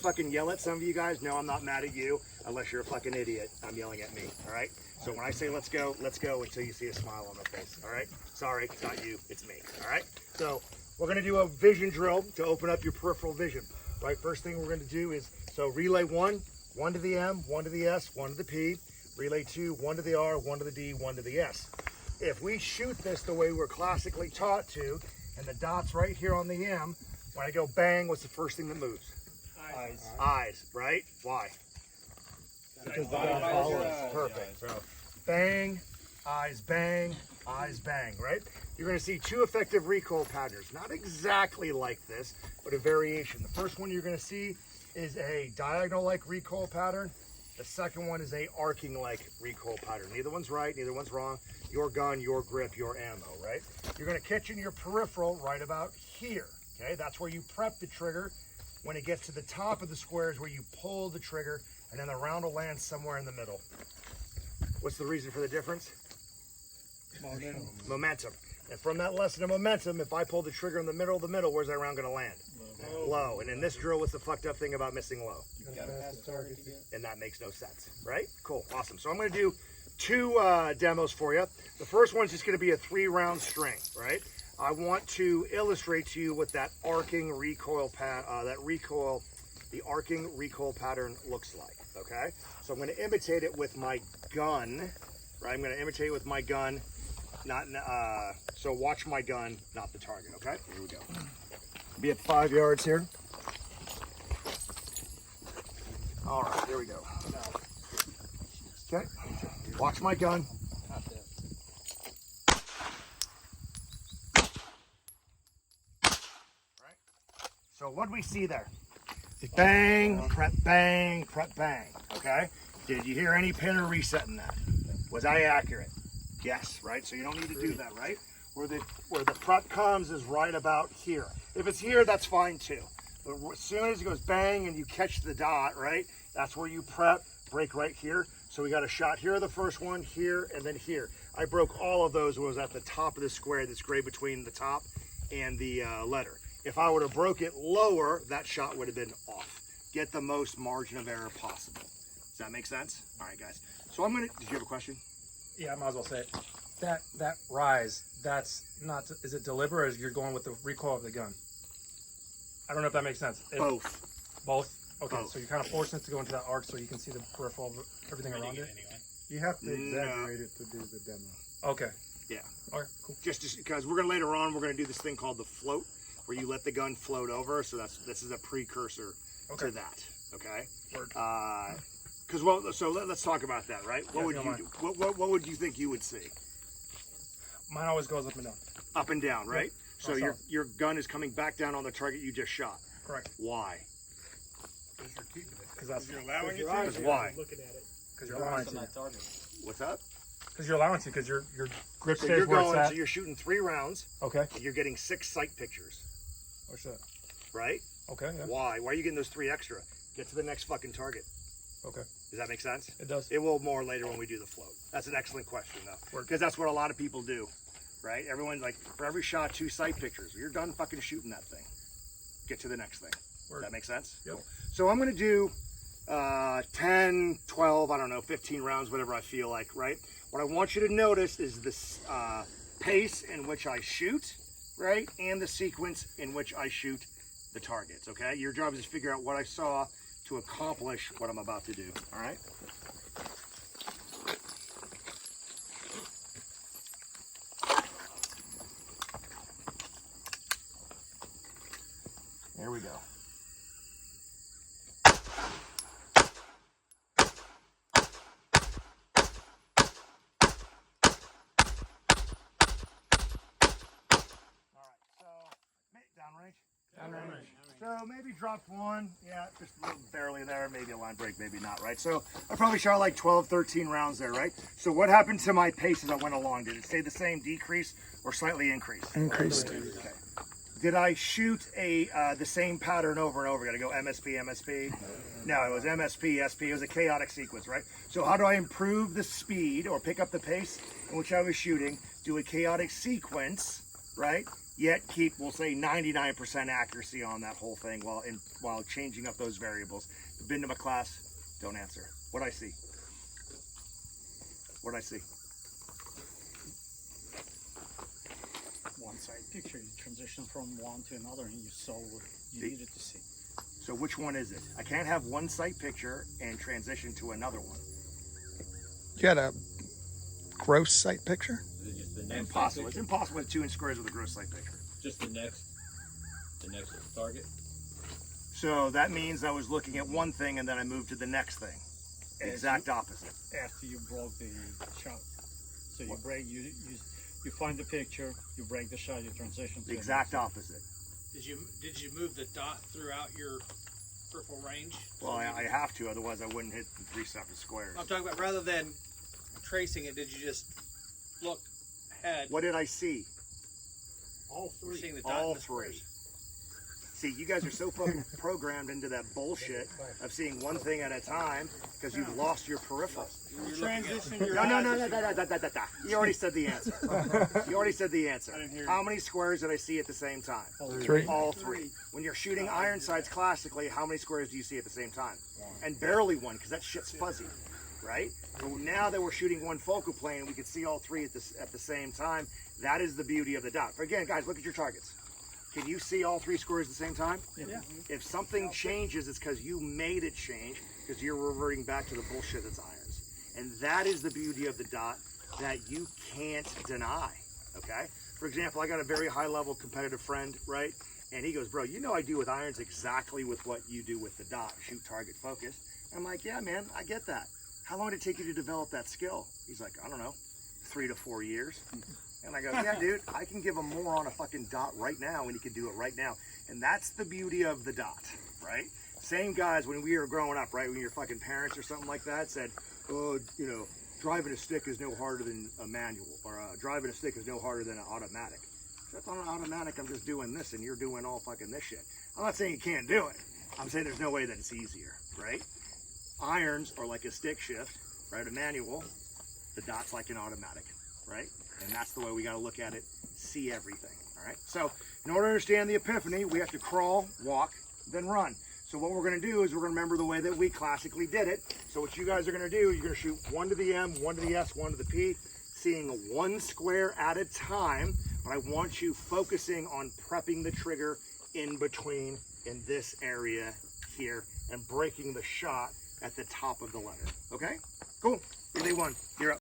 Fucking yell at some of you guys. No, I'm not mad at you unless you're a fucking idiot. I'm yelling at me. All right. So when I say let's go until you see a smile on my face. All right. Sorry, it's not you. It's me. All right. So we're gonna do a vision drill to open up your peripheral vision. Right. First thing we're gonna do is relay one to the M, 1 to the S, 1 to the P. Relay 2, 1 to the R, 1 to the D, 1 to the S. If we shoot this the way we're classically taught to, and the dot's right here on the M, when I go bang, what's the first thing that moves? Eyes, right? Why? Because the gun follows. Perfect. So bang, eyes, right? You're going to see two effective recoil patterns. Not exactly like this, but a variation. The first one you're going to see is a diagonal-like recoil pattern. The second one is a arcing-like recoil pattern. Neither one's right, neither one's wrong. Your gun, your grip, your ammo, right? You're going to catch in your peripheral right about here, okay? That's where you prep the trigger. When it gets to the top of the square is where you pull the trigger, and then the round will land somewhere in the middle. What's the reason for the difference? Momentum. And from that lesson of momentum, if I pull the trigger in the middle, where's that round going to land? Low. And in this drill, what's the fucked up thing about missing low? And that makes no sense, right? Cool, awesome. So I'm going to do two demos for you. The first one's just going to be a 3-round string, right? I want to illustrate to you what that arcing recoil the arcing recoil pattern looks like, okay? So I'm going to imitate it with my gun, right? I'm going to imitate it with my gun, so watch my gun, not the target, okay? Here we go. Be at 5 yards here. All right, here we go. Okay, watch my gun. So what do we see there? Bang, prep, bang, okay? Did you hear any pin or reset in that? Was I accurate? Yes, right? So you don't need to do that, right? Where the prep comes is right about here. If it's here, that's fine too. But as soon as it goes bang and you catch the dot, right? That's where you prep, break right here. So we got a shot here, the first one, here, and then here. I broke all of those when it was at the top of the square that's gray between the top and the letter. If I would have broke it lower, that shot would have been off. Get the most margin of error possible. Does that make sense? All right, guys. So I'm gonna, did you have a question? Yeah, I might as well say it. That rise, that's not, is it deliberate or is you're going with the recoil of the gun? I don't know if that makes sense. Both. Both? Okay, Both. so you're kind of forcing it to go into that arc so you can see the peripheral of everything around it? You have to exaggerate it to do the demo. Okay. Yeah. All right, cool. Just because we're gonna later on, we're gonna do this thing called the float, where you let the gun float over. So this is a precursor to that. Okay. Because so let's talk about that, right? What would you do? What would you think you would see? Mine always goes up and down. Up and down, right? Yep. So your gun is coming back down on the target you just shot. Correct. Why? Because you're keeping it. Because you're allowing it to. Because why? Looking at it. Because you're allowing to. What's up? Because you're allowing to. Because your grip So stays you're where going. it's So at. you're shooting 3 rounds. Okay. You're getting 6 sight pictures, Oh shit. right? Okay. Yeah. Why? Why are you getting those 3 extra? Get to the next fucking target. Okay. Does that make sense? It does. It will more later when we do the float. That's an excellent question, though, because that's what a lot of people do, right? Everyone, like, for every shot, 2 sight pictures. You're done fucking shooting that thing. Get to the next thing. Word. That makes sense? Yep. Cool. So I'm going to do 10, 12, I don't know, 15 rounds, whatever I feel like, right? What I want you to notice is this pace in which I shoot, right? And the sequence in which I shoot the targets, okay? Your job is to figure out what I saw to accomplish what I'm about to do, all right? There we go. Downrange. So maybe dropped 1, yeah, just a little barely there, maybe a line break, maybe not, right? So I probably shot like 12, 13 rounds there, right? So what happened to my pace as I went along? Did it stay the same, decrease, or slightly increase? Increased. Okay. Did I shoot the same pattern over and over? Got to go MSP, MSP? No, it was MSP, SP. It was a chaotic sequence, right? So how do I improve the speed or pick up the pace in which I was shooting? Do a chaotic sequence, right? yet keep, we'll say, 99% accuracy on that whole thing while changing up those variables. Been to my class, don't answer. What'd I see? What'd I see? One side picture, you transition from one to another and you saw what you needed to see. So which one is it? I can't have one sight picture and transition to another one. You had a gross sight picture? Is it just the next Impossible. It's impossible with 2-inch squares with a gross sight picture. Just the next target? So that means I was looking at one thing and then I moved to the next thing. Exact opposite. After you broke the shot. So you break, you find the picture, you break the shot, you transition to The exact opposite. Did you move the dot throughout your peripheral range? Well, I have to, otherwise I wouldn't hit the 3 separate squares. I'm talking about rather than tracing it, did you just look ahead? What did I see? all We're three. seeing the dot All in the three. squares. See, you guys are so fucking programmed into that bullshit of seeing one thing at a time because you've lost your peripheral. No. You already said the answer. You already said the answer. How many squares did I see at the same time? 3. All 3. When you're shooting iron sights classically, how many squares do you see at the same time? And barely one, because that shit's fuzzy, right? So now that we're shooting one focal plane, we can see all 3 at the same time. That is the beauty of the dot. But again, guys, look at your targets. Can you see all 3 squares at the same time? Yeah. If something changes, it's because you made it change, because you're reverting back to the bullshit that's irons. And that is the beauty of the dot that you can't deny, okay? For example, I got a very high-level competitive friend, right? And he goes, bro, you know I do with irons exactly with what you do with the dot, shoot, target, focus. I'm like, yeah, man, I get that. How long did it take you to develop that skill? He's like, I don't know, 3 to 4 years. And I go, yeah, dude, I can give him more on a fucking dot right now, and he can do it right now. And that's the beauty of the dot, right? Same guys when we were growing up, right? When your fucking parents or something like that said, oh, you know, driving a stick is no harder than a manual, or driving a stick is no harder than an automatic. Except on an automatic, I'm just doing this, and you're doing all fucking this shit. I'm not saying you can't do it. I'm saying there's no way that it's easier, right? Irons are like a stick shift, right? A manual. The dot's like an automatic, right? And that's the way we got to look at it, see everything, all right? So in order to understand the epiphany, we have to crawl, walk, then run. So what we're going to do is we're going to remember the way that we classically did it. So what you guys are going to do, you're going to shoot 1 to the M, 1 to the S, 1 to the P, seeing 1 square at a time. But I want you focusing on prepping the trigger in between in this area here and breaking the shot at the top of the letter, okay? Cool. Relay 1, you're up.